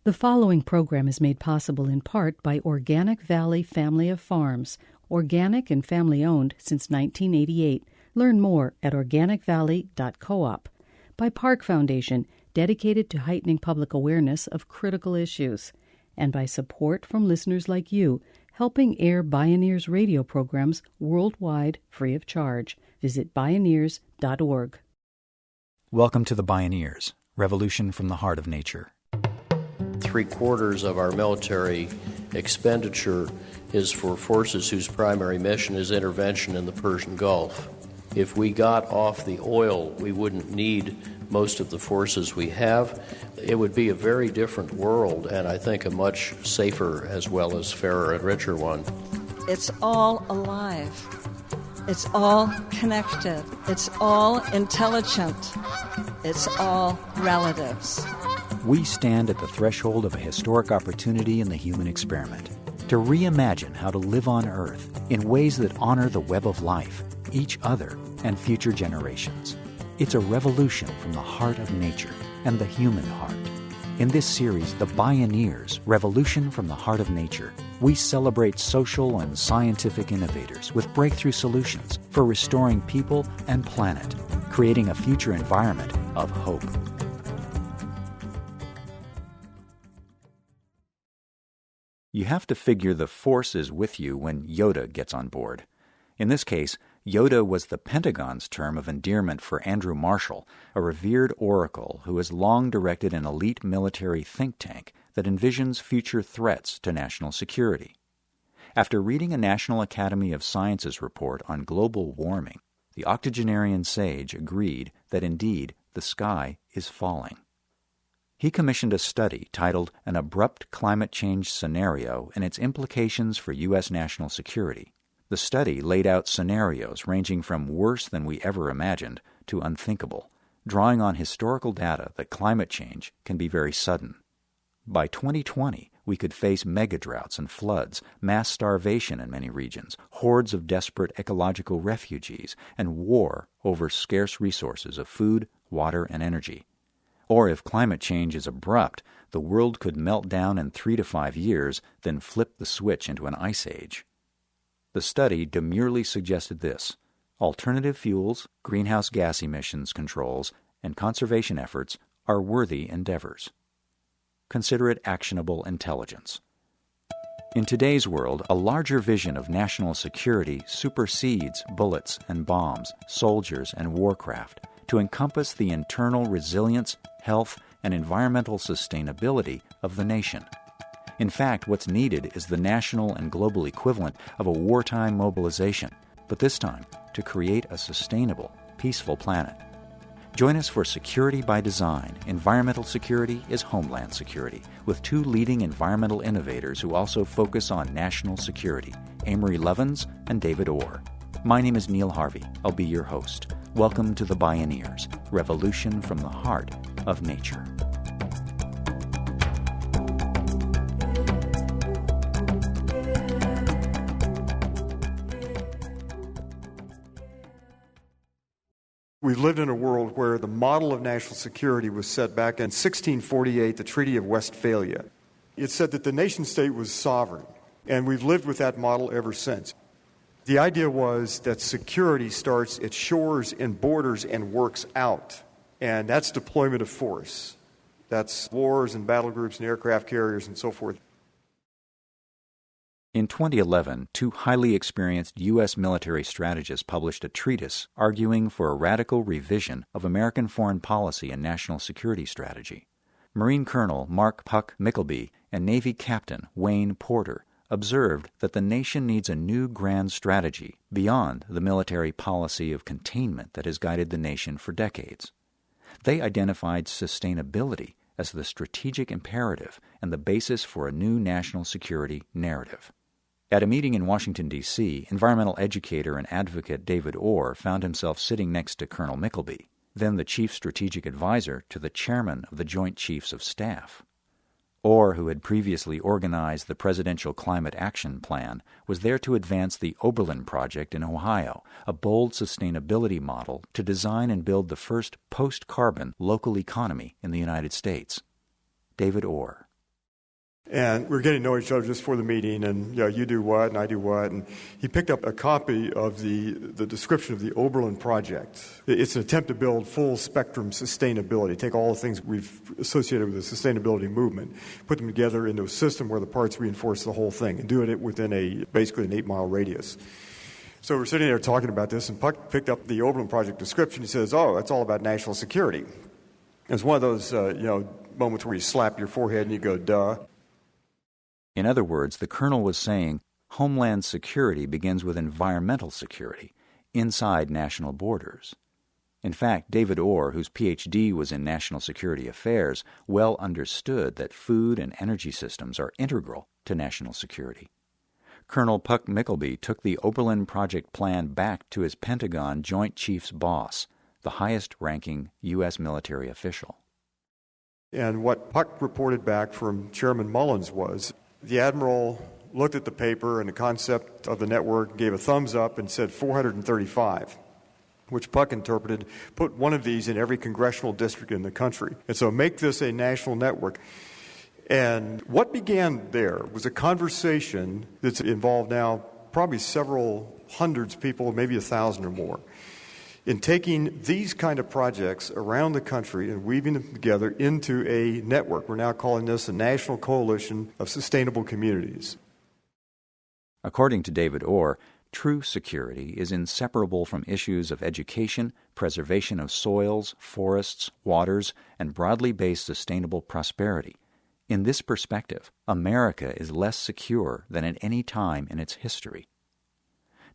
The following program is made possible in part by Organic Valley Family of Farms, organic and family-owned since 1988. Learn more at organicvalley.coop. By Park Foundation, dedicated to heightening public awareness of critical issues. And by support from listeners like you, helping air Bioneers radio programs worldwide free of charge. Visit Bioneers.org. Welcome to the Bioneers, Revolution from the Heart of Nature. 3/4 of our military expenditure is for forces whose primary mission is intervention in the Persian Gulf. If we got off the oil, we wouldn't need most of the forces we have. It would be a very different world, and I think a much safer as well as fairer and richer one. It's all alive. It's all connected. It's all intelligent. It's all relatives. We stand at the threshold of a historic opportunity in the human experiment to reimagine how to live on Earth in ways that honor the web of life, each other, and future generations. It's a revolution from the heart of nature and the human heart. In this series, The Bioneers, Revolution from the Heart of Nature, we celebrate social and scientific innovators with breakthrough solutions for restoring people and planet, creating a future environment of hope. You have to figure the Force is with you when Yoda gets on board. In this case, Yoda was the Pentagon's term of endearment for Andrew Marshall, a revered oracle who has long directed an elite military think tank that envisions future threats to national security. After reading a National Academy of Sciences report on global warming, the octogenarian sage agreed that indeed the sky is falling. He commissioned a study titled An Abrupt Climate Change Scenario and Its Implications for U.S. National Security. The study laid out scenarios ranging from worse than we ever imagined to unthinkable, drawing on historical data that climate change can be very sudden. By 2020, we could face megadroughts and floods, mass starvation in many regions, hordes of desperate ecological refugees, and war over scarce resources of food, water, and energy. Or if climate change is abrupt, the world could melt down in 3 to 5 years, then flip the switch into an ice age. The study demurely suggested this: alternative fuels, greenhouse gas emissions controls, and conservation efforts are worthy endeavors. Consider it actionable intelligence. In today's world, a larger vision of national security supersedes bullets and bombs, soldiers and warcraft, to encompass the internal resilience, health, and environmental sustainability of the nation. In fact, what's needed is the national and global equivalent of a wartime mobilization, but this time to create a sustainable, peaceful planet. Join us for Security by Design. Environmental security is Homeland security, with 2 leading environmental innovators who also focus on national security, Amory Lovins and David Orr. My name is Neil Harvey. I'll be your host. Welcome to the Bioneers, Revolution from the Heart of Nature. We've lived in a world where the model of national security was set back in 1648, the Treaty of Westphalia. It said that the nation-state was sovereign, and we've lived with that model ever since. The idea was that security starts at shores and borders and works out, and that's deployment of force. That's wars and battle groups and aircraft carriers and so forth. In 2011, 2 highly experienced U.S. military strategists published a treatise arguing for a radical revision of American foreign policy and national security strategy. Marine Colonel Mark Puck Mickleby and Navy Captain Wayne Porter observed that the nation needs a new grand strategy beyond the military policy of containment that has guided the nation for decades. They identified sustainability as the strategic imperative and the basis for a new national security narrative. At a meeting in Washington, D.C., environmental educator and advocate David Orr found himself sitting next to Colonel Mickleby, then the chief strategic advisor to the chairman of the Joint Chiefs of Staff. Orr, who had previously organized the Presidential Climate Action Plan, was there to advance the Oberlin project in Ohio, a bold sustainability model to design and build the first post-carbon local economy in the United States. David Orr. And we were getting to know each other just for the meeting, and you do what, and I do what. And he picked up a copy of the description of the Oberlin project. It's an attempt to build full-spectrum sustainability, take all the things we've associated with the sustainability movement, put them together into a system where the parts reinforce the whole thing, and do it within basically an 8-mile radius. So we're sitting there talking about this, and Puck picked up the Oberlin project description. He says, that's all about national security. It's one of those, moments where you slap your forehead and you go, duh. In other words, the colonel was saying Homeland security begins with environmental security, inside national borders. In fact, David Orr, whose Ph.D. was in national security affairs, well understood that food and energy systems are integral to national security. Colonel Puck Mickleby took the Oberlin project plan back to his Pentagon Joint Chiefs boss, the highest-ranking U.S. military official. And what Puck reported back from Chairman Mullins was, the Admiral looked at the paper and the concept of the network, gave a thumbs up and said 435, which Puck interpreted, put one of these in every congressional district in the country. And so make this a national network. And what began there was a conversation that's involved now probably several hundreds of people, maybe 1,000 or more, in taking these kind of projects around the country and weaving them together into a network. We're now calling this a National Coalition of Sustainable Communities. According to David Orr, true security is inseparable from issues of education, preservation of soils, forests, waters, and broadly based sustainable prosperity. In this perspective, America is less secure than at any time in its history.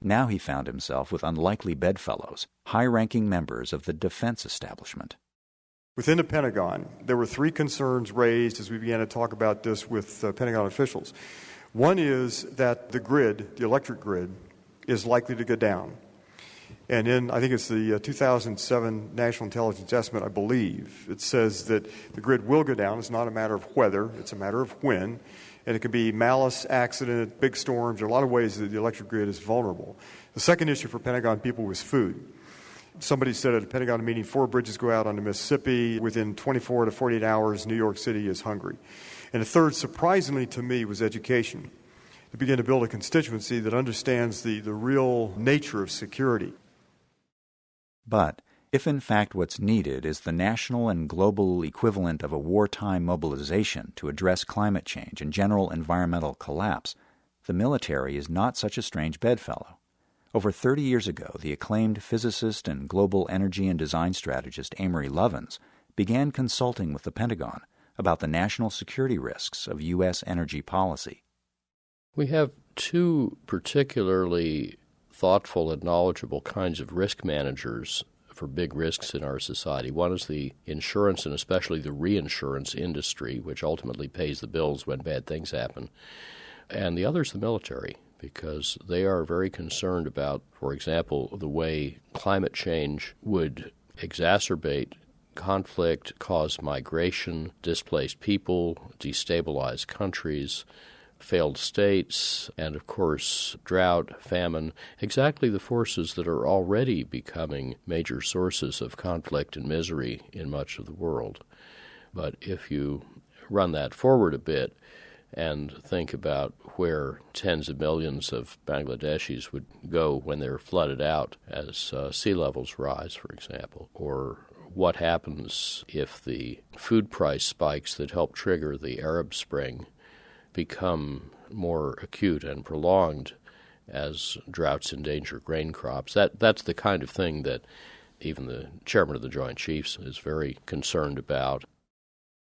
Now he found himself with unlikely bedfellows, high-ranking members of the defense establishment. Within the Pentagon, there were 3 concerns raised as we began to talk about this with Pentagon officials. One is that the grid, the electric grid, is likely to go down. And in, I think it's the 2007 National Intelligence Estimate, I believe, it says that the grid will go down. It's not a matter of whether, it's a matter of when. And it could be malice, accident, big storms. There are a lot of ways that the electric grid is vulnerable. The second issue for Pentagon people was food. Somebody said at a Pentagon meeting, 4 bridges go out on the Mississippi. Within 24 to 48 hours, New York City is hungry. And the third, surprisingly to me, was education. To begin to build a constituency that understands the real nature of security. But if in fact what's needed is the national and global equivalent of a wartime mobilization to address climate change and general environmental collapse, the military is not such a strange bedfellow. Over 30 years ago, the acclaimed physicist and global energy and design strategist Amory Lovins began consulting with the Pentagon about the national security risks of U.S. energy policy. We have 2 particularly thoughtful and knowledgeable kinds of risk managers for big risks in our society. One is the insurance and especially the reinsurance industry, which ultimately pays the bills when bad things happen. And the other is the military, because they are very concerned about, for example, the way climate change would exacerbate conflict, cause migration, displaced people, destabilize countries, failed states, and of course drought, famine, exactly the forces that are already becoming major sources of conflict and misery in much of the world. But if you run that forward a bit and think about where tens of millions of Bangladeshis would go when they're flooded out as sea levels rise, for example, or what happens if the food price spikes that help trigger the Arab Spring become more acute and prolonged as droughts endanger grain crops. That's the kind of thing that even the chairman of the Joint Chiefs is very concerned about.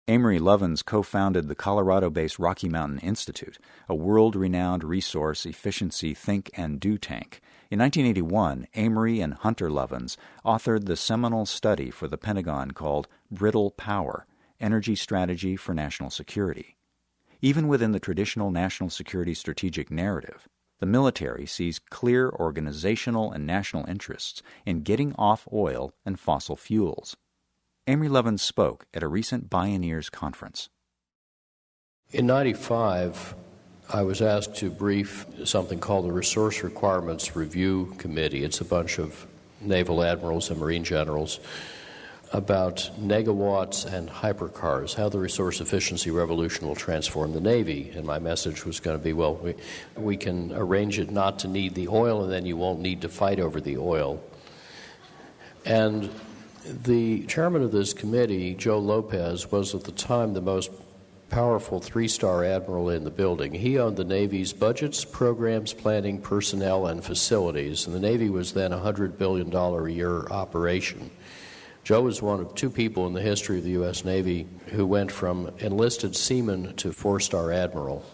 Amory Lovins co-founded the Colorado-based Rocky Mountain Institute, a world-renowned resource efficiency think and do tank. In 1981, Amory and Hunter Lovins authored the seminal study for the Pentagon called Brittle Power, Energy Strategy for National Security. Even within the traditional national security strategic narrative, the military sees clear organizational and national interests in getting off oil and fossil fuels. Amory Lovins spoke at a recent Bioneers conference. In 1995, I was asked to brief something called the Resource Requirements Review Committee. It's a bunch of naval admirals and marine generals about negawatts and hypercars, how the resource efficiency revolution will transform the Navy. And my message was going to be, well, we can arrange it not to need the oil, and then you won't need to fight over the oil. And the chairman of this committee, Joe Lopez, was at the time the most powerful three-star admiral in the building. He owned the Navy's budgets, programs, planning, personnel, and facilities. And the Navy was then a $100 billion a year operation. Joe was one of two people in the history of the U.S. Navy who went from enlisted seaman to four-star admiral.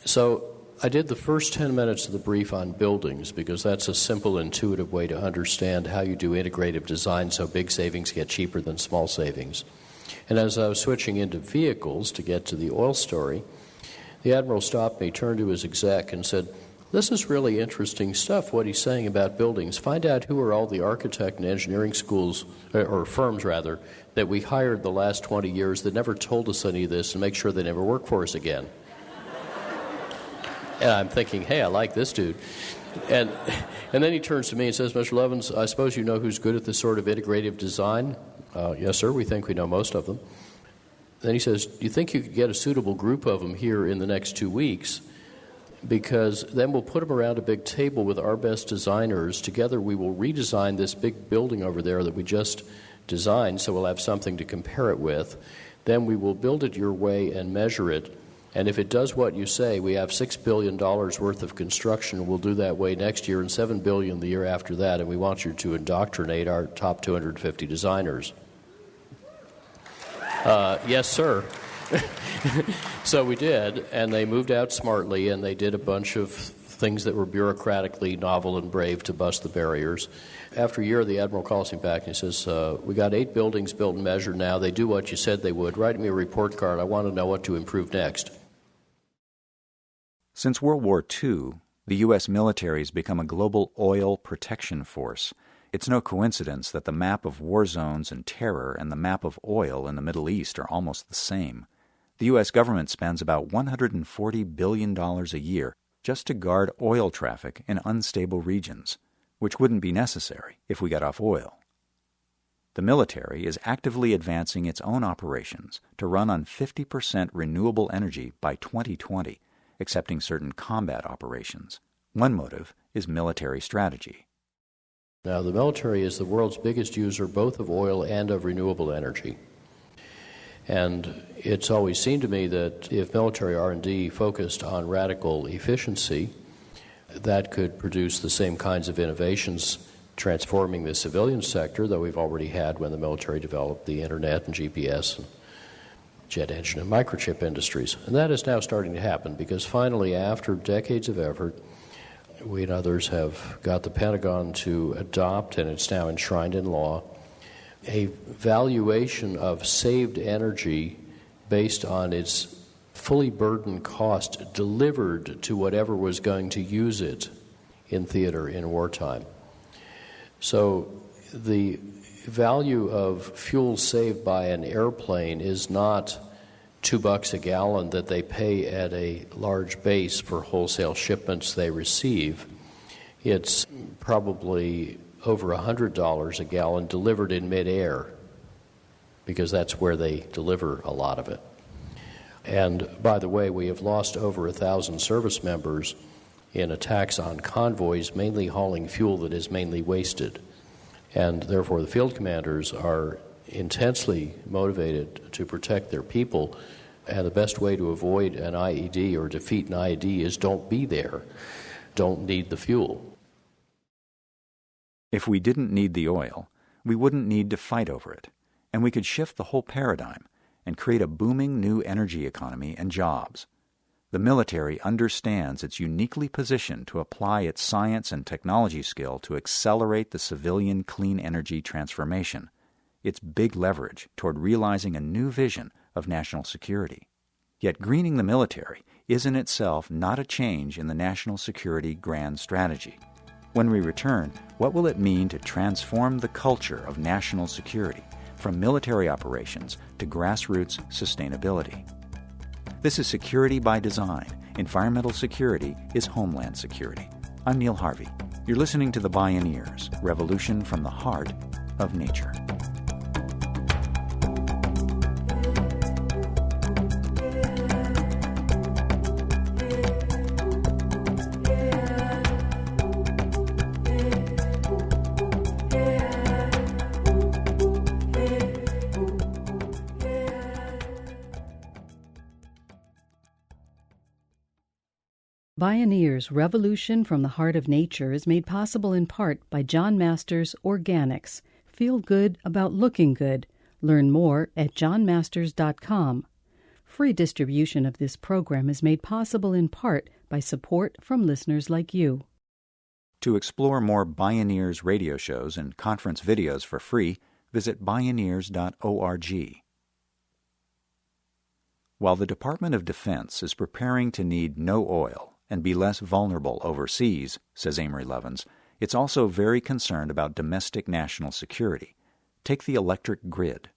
So I did the first 10 minutes of the brief on buildings because that's a simple, intuitive way to understand how you do integrative design so big savings get cheaper than small savings. And as I was switching into vehicles to get to the oil story, the admiral stopped me, turned to his exec, and said, "This is really interesting stuff, what he's saying about buildings. Find out who are all the architect and engineering schools, or firms rather, that we hired the last 20 years that never told us any of this, and make sure they never work for us again." And I'm thinking, hey, I like this dude. And then he turns to me and says, "Mr. Lovins, I suppose you know who's good at this sort of integrative design?" "Yes, sir, we think we know most of them." Then he says, "Do you think you could get a suitable group of them here in the next 2 weeks? Because then we'll put them around a big table with our best designers. Together we will redesign this big building over there that we just designed, so we'll have something to compare it with. Then we will build it your way and measure it. And if it does what you say, we have $6 billion worth of construction. We'll do that way next year and $7 billion the year after that, and we want you to indoctrinate our top 250 designers." Yes, sir. So we did, and they moved out smartly, and they did a bunch of things that were bureaucratically novel and brave to bust the barriers. After a year, the admiral calls me back and he says, "We got 8 buildings built and measured now. They do what you said they would. Write me a report card. I want to know what to improve next." Since World War II, the U.S. military has become a global oil protection force. It's no coincidence that the map of war zones and terror and the map of oil in the Middle East are almost the same. The U.S. government spends about $140 billion a year just to guard oil traffic in unstable regions, which wouldn't be necessary if we got off oil. The military is actively advancing its own operations to run on 50% renewable energy by 2020, excepting certain combat operations. One motive is military strategy. Now, the military is the world's biggest user both of oil and of renewable energy. And it's always seemed to me that if military R&D focused on radical efficiency, that could produce the same kinds of innovations transforming the civilian sector that we've already had when the military developed the internet and GPS and jet engine and microchip industries. And that is now starting to happen because finally, after decades of effort, we and others have got the Pentagon to adopt, and it's now enshrined in law, a valuation of saved energy based on its fully burdened cost delivered to whatever was going to use it in theater in wartime. So the value of fuel saved by an airplane is not $2 a gallon that they pay at a large base for wholesale shipments they receive. It's probably over $100 a gallon delivered in midair, because that's where they deliver a lot of it. And by the way, we have lost over 1,000 service members in attacks on convoys, mainly hauling fuel that is mainly wasted. And therefore, the field commanders are intensely motivated to protect their people. And the best way to avoid an IED or defeat an IED is don't be there, don't need the fuel. If we didn't need the oil, we wouldn't need to fight over it, and we could shift the whole paradigm and create a booming new energy economy and jobs. The military understands it's uniquely positioned to apply its science and technology skill to accelerate the civilian clean energy transformation. It's big leverage toward realizing a new vision of national security. Yet greening the military is in itself not a change in the national security grand strategy. When we return, what will it mean to transform the culture of national security from military operations to grassroots sustainability? This is Security by Design. Environmental security is Homeland security. I'm Neil Harvey. You're listening to the Bioneers, Revolution from the Heart of Nature. Bioneers' Revolution from the Heart of Nature is made possible in part by John Masters Organics. Feel good about looking good. Learn more at johnmasters.com. Free distribution of this program is made possible in part by support from listeners like you. To explore more Bioneers radio shows and conference videos for free, visit bioneers.org. While the Department of Defense is preparing to need no oil and be less vulnerable overseas, says Amory Lovins, it's also very concerned about domestic national security. Take the electric grid.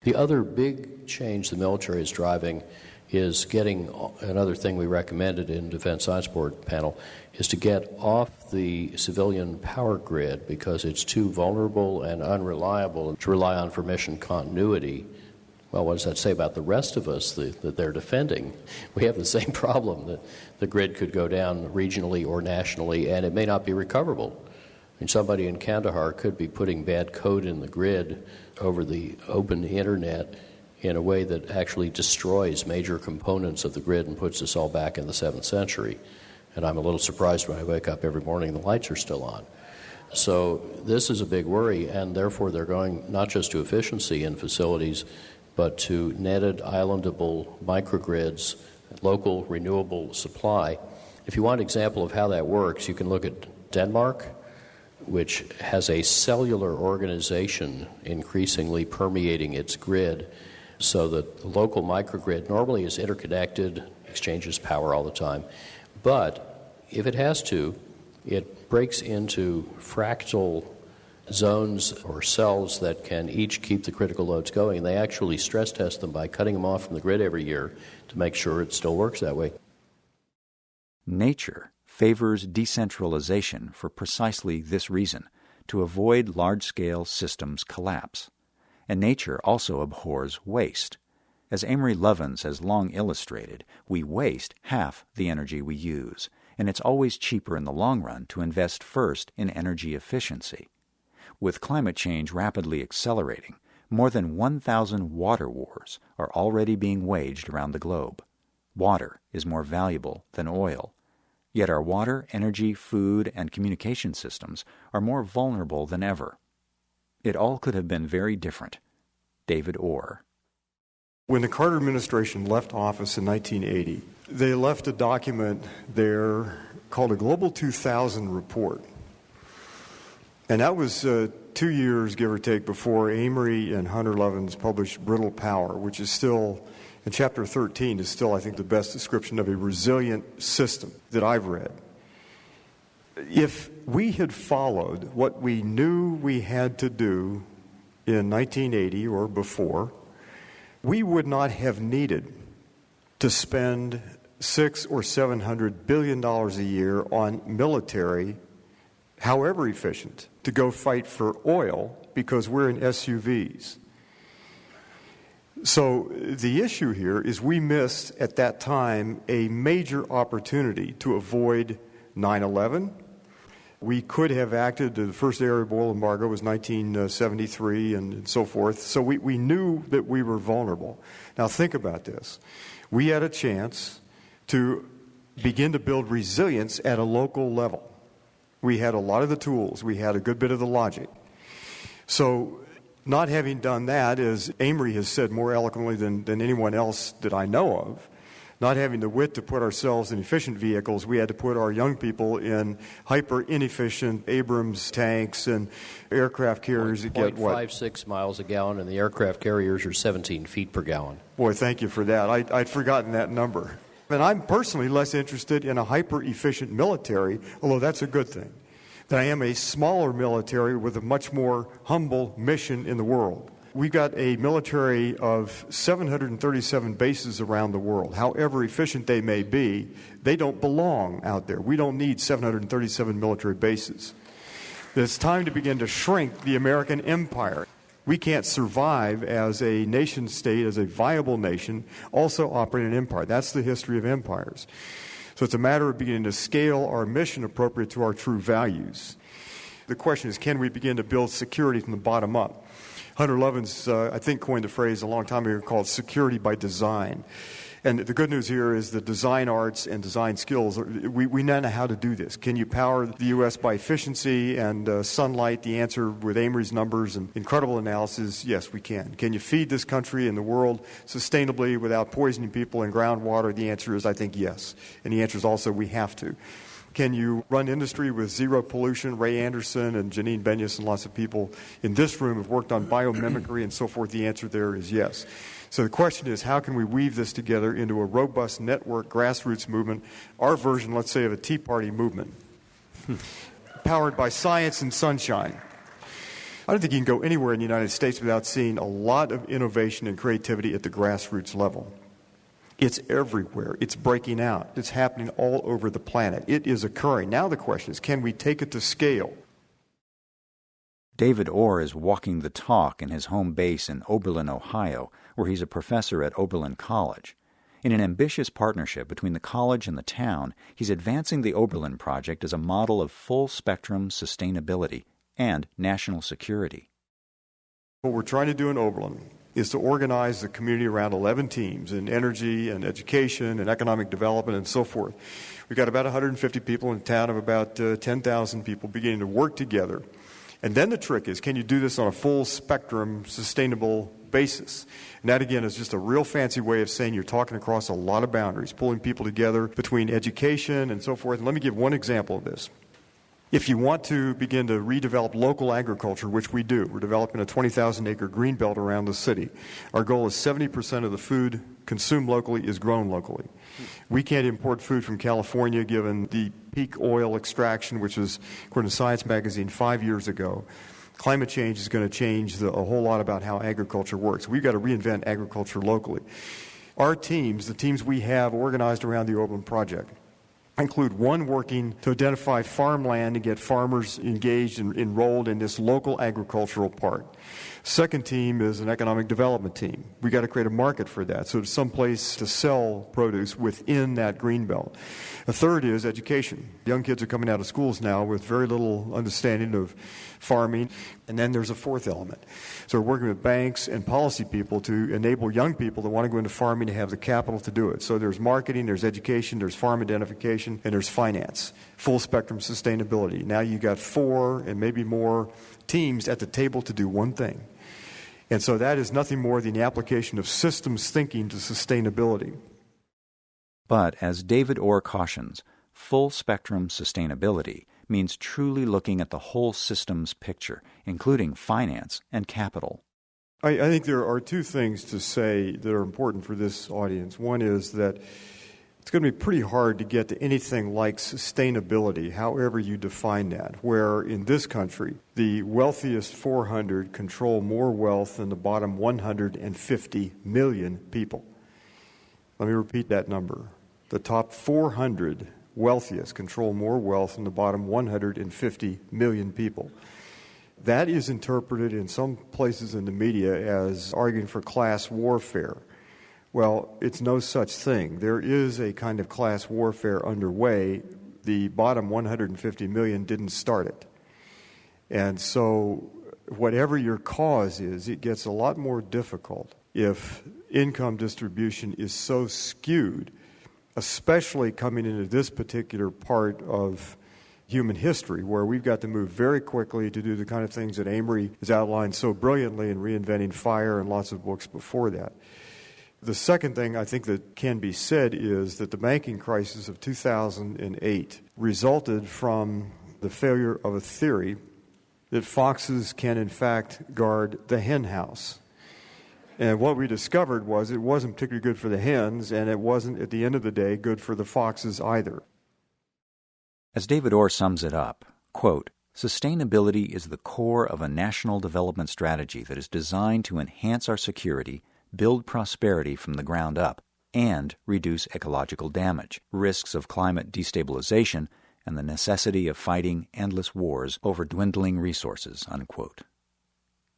The other big change the military is driving is getting, another thing we recommended in Defense Science Board panel, is to get off the civilian power grid because it's too vulnerable and unreliable to rely on for mission continuity. Well, what does that say about the rest of us that they're defending? We have the same problem, that the grid could go down regionally or nationally, and it may not be recoverable. I mean, somebody in Kandahar could be putting bad code in the grid over the open internet in a way that actually destroys major components of the grid and puts us all back in the 7th century. And I'm a little surprised when I wake up every morning and the lights are still on. So this is a big worry, and therefore they're going not just to efficiency in facilities, but to netted, islandable microgrids, local renewable supply. If you want an example of how that works, you can look at Denmark, which has a cellular organization increasingly permeating its grid, so that the local microgrid normally is interconnected, exchanges power all the time. But if it has to, it breaks into fractal zones or cells that can each keep the critical loads going. They actually stress test them by cutting them off from the grid every year to make sure it still works that way. Nature favors decentralization for precisely this reason, to avoid large-scale systems collapse. And nature also abhors waste. As Amory Lovins has long illustrated, we waste half the energy we use, and it's always cheaper in the long run to invest first in energy efficiency. With climate change rapidly accelerating, more than 1,000 water wars are already being waged around the globe. Water is more valuable than oil. Yet our water, energy, food, and communication systems are more vulnerable than ever. It all could have been very different. David Orr. When the Carter administration left office in 1980, they left a document there called a Global 2000 report. And that was 2 years, give or take, before Amory and Hunter Lovins published Brittle Power, which is still, in Chapter 13, is still, I think, the best description of a resilient system that I've read. If we had followed what we knew we had to do in 1980 or before, we would not have needed to spend $600 or $700 billion a year on military, however efficient, to go fight for oil because we're in SUVs. So the issue here is we missed at that time a major opportunity to avoid 9/11. We could have acted. The first Arab oil embargo was 1973 and so forth. So we knew that we were vulnerable. Now think about this. We had a chance to begin to build resilience at a local level. We had a lot of the tools. We had a good bit of the logic. So not having done that, as Amory has said more eloquently than anyone else that I know of, not having the wit to put ourselves in efficient vehicles, we had to put our young people in hyper-inefficient Abrams tanks and aircraft carriers that get what? 0.56 miles a gallon, and the aircraft carriers are 17 feet per gallon. Boy, thank you for that. I'd forgotten that number. And I'm personally less interested in a hyper-efficient military, although that's a good thing, than I am a smaller military with a much more humble mission in the world. We've got a military of 737 bases around the world. However efficient they may be, they don't belong out there. We don't need 737 military bases. It's time to begin to shrink the American empire. We can't survive as a nation state, as a viable nation, also operate an empire. That's the history of empires. So it's a matter of beginning to scale our mission appropriate to our true values. The question is, can we begin to build security from the bottom up? Hunter Lovins, I think, coined the phrase a long time ago called security by design. And the good news here is that design arts and design skills, we now know how to do this. Can you power the U.S. by efficiency and sunlight? The answer with Amory's numbers and incredible analysis, yes, we can. Can you feed this country and the world sustainably without poisoning people in groundwater? The answer is, I think, yes. And the answer is also we have to. Can you run industry with zero pollution? Ray Anderson and Janine Benyus and lots of people in this room have worked on biomimicry and so forth. The answer there is yes. So the question is, how can we weave this together into a robust network grassroots movement, our version, let's say, of a Tea Party movement, powered by science and sunshine? I don't think you can go anywhere in the United States without seeing a lot of innovation and creativity at the grassroots level. It's everywhere. It's breaking out. It's happening all over the planet. It is occurring. Now the question is, can we take it to scale? David Orr is walking the talk in his home base in Oberlin, Ohio, where he's a professor at Oberlin College. In an ambitious partnership between the college and the town, he's advancing the Oberlin project as a model of full-spectrum sustainability and national security. What we're trying to do in Oberlin is to organize the community around 11 teams in energy and education and economic development and so forth. We've got about 150 people in a town of about 10,000 people beginning to work together. And then the trick is, can you do this on a full spectrum, sustainable basis? And that, again, is just a real fancy way of saying you're talking across a lot of boundaries, pulling people together between education and so forth. And let me give one example of this. If you want to begin to redevelop local agriculture, which we do, we're developing a 20,000-acre green belt around the city. Our goal is 70% of the food consumed locally is grown locally. We can't import food from California given the peak oil extraction, which was, according to Science Magazine, 5 years ago. Climate change is going to change a whole lot about how agriculture works. We've got to reinvent agriculture locally. Our teams, the teams we have organized around the Oberlin Project, include one working to identify farmland and get farmers engaged and enrolled in this local agricultural part. Second team is an economic development team. We've got to create a market for that, so there's some place to sell produce within that green belt. A third is education. Young kids are coming out of schools now with very little understanding of farming. And then there's a fourth element. So we're working with banks and policy people to enable young people that want to go into farming to have the capital to do it. So there's marketing, there's education, there's farm identification, and there's finance. Full spectrum sustainability. Now you got 4 and maybe more teams at the table to do one thing. And so that is nothing more than the application of systems thinking to sustainability. But as David Orr cautions, full-spectrum sustainability means truly looking at the whole systems picture, including finance and capital. I think there are 2 things to say that are important for this audience. One is that it's going to be pretty hard to get to anything like sustainability, however you define that, where in this country, the wealthiest 400 control more wealth than the bottom 150 million people. Let me repeat that number. The top 400 wealthiest control more wealth than the bottom 150 million people. That is interpreted in some places in the media as arguing for class warfare. Well, it's no such thing. There is a kind of class warfare underway. The bottom 150 million didn't start it. And so whatever your cause is, it gets a lot more difficult if income distribution is so skewed, especially coming into this particular part of human history, where we've got to move very quickly to do the kind of things that Amory has outlined so brilliantly in Reinventing Fire and lots of books before that. The second thing I think that can be said is that the banking crisis of 2008 resulted from the failure of a theory that foxes can in fact guard the hen house. And what we discovered was it wasn't particularly good for the hens, and it wasn't, at the end of the day, good for the foxes either. As David Orr sums it up, quote, "Sustainability is the core of a national development strategy that is designed to enhance our security, build prosperity from the ground up, and reduce ecological damage, risks of climate destabilization, and the necessity of fighting endless wars over dwindling resources," unquote.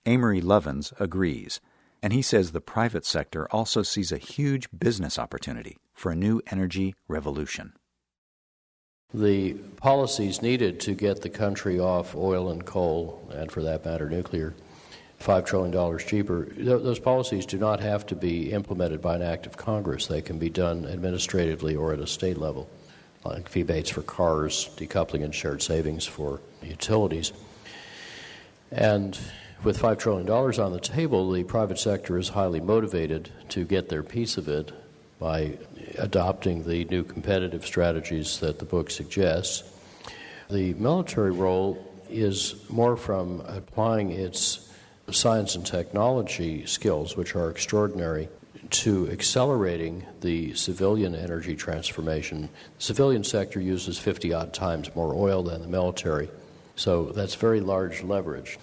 Amory Lovins agrees, and he says the private sector also sees a huge business opportunity for a new energy revolution. The policies needed to get the country off oil and coal, and for that matter nuclear, $5 trillion cheaper. Those policies do not have to be implemented by an act of Congress. They can be done administratively or at a state level, like rebates for cars, decoupling and shared savings for utilities. And with $5 trillion on the table, the private sector is highly motivated to get their piece of it by adopting the new competitive strategies that the book suggests. The military role is more from applying its science and technology skills, which are extraordinary, to accelerating the civilian energy transformation. The civilian sector uses 50-odd times more oil than the military, so that's very large leverage.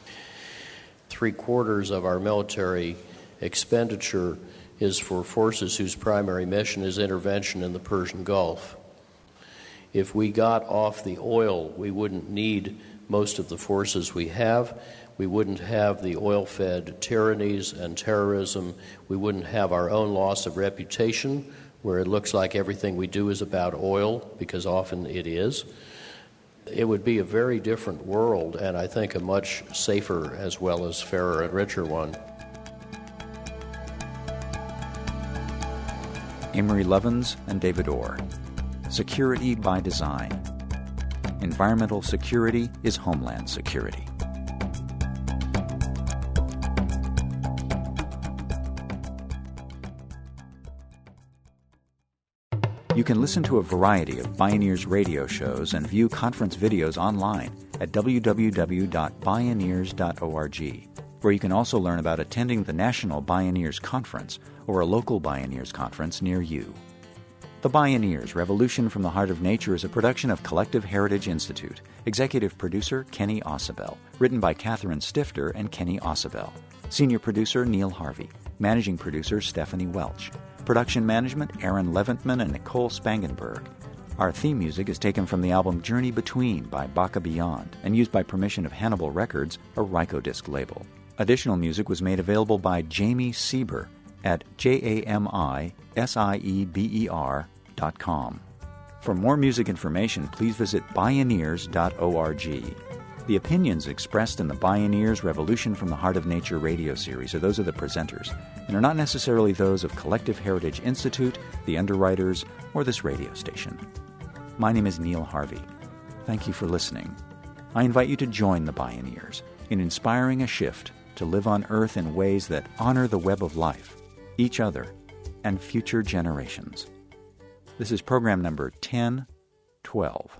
3/4 of our military expenditure is for forces whose primary mission is intervention in the Persian Gulf. If we got off the oil, we wouldn't need most of the forces we have. We wouldn't have the oil-fed tyrannies and terrorism. We wouldn't have our own loss of reputation, where it looks like everything we do is about oil, because often it is. It would be a very different world, and I think a much safer as well as fairer and richer one. Amory Lovins and David Orr. Security by design. Environmental security is Homeland security. You can listen to a variety of Bioneers radio shows and view conference videos online at www.bioneers.org, where you can also learn about attending the National Bioneers Conference or a local Bioneers Conference near you. The Bioneers, Revolution from the Heart of Nature is a production of Collective Heritage Institute. Executive producer Kenny Ausubel. Written by Catherine Stifter and Kenny Ausubel. Senior producer Neil Harvey. Managing producer Stephanie Welch. Production management Aaron Leventman and Nicole Spangenberg. Our theme music is taken from the album Journey Between by Baka Beyond and used by permission of Hannibal Records, a Rykodisc label. Additional music was made available by Jamie Sieber at JAMISIEBER.com. For more music information, please visit Bioneers.org. The opinions expressed in the Bioneers Revolution from the Heart of Nature radio series are those of the presenters and are not necessarily those of Collective Heritage Institute, the underwriters, or this radio station. My name is Neil Harvey. Thank you for listening. I invite you to join the Bioneers in inspiring a shift to live on Earth in ways that honor the web of life, each other, and future generations. This is program number 1012.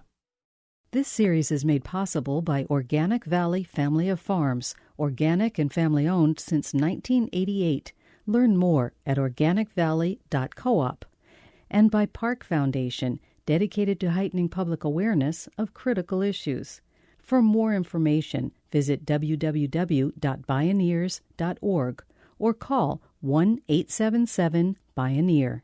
This series is made possible by Organic Valley Family of Farms, organic and family-owned since 1988. Learn more at organicvalley.coop. And by Park Foundation, dedicated to heightening public awareness of critical issues. For more information, visit www.bioneers.org or call 1-877-BIONEER.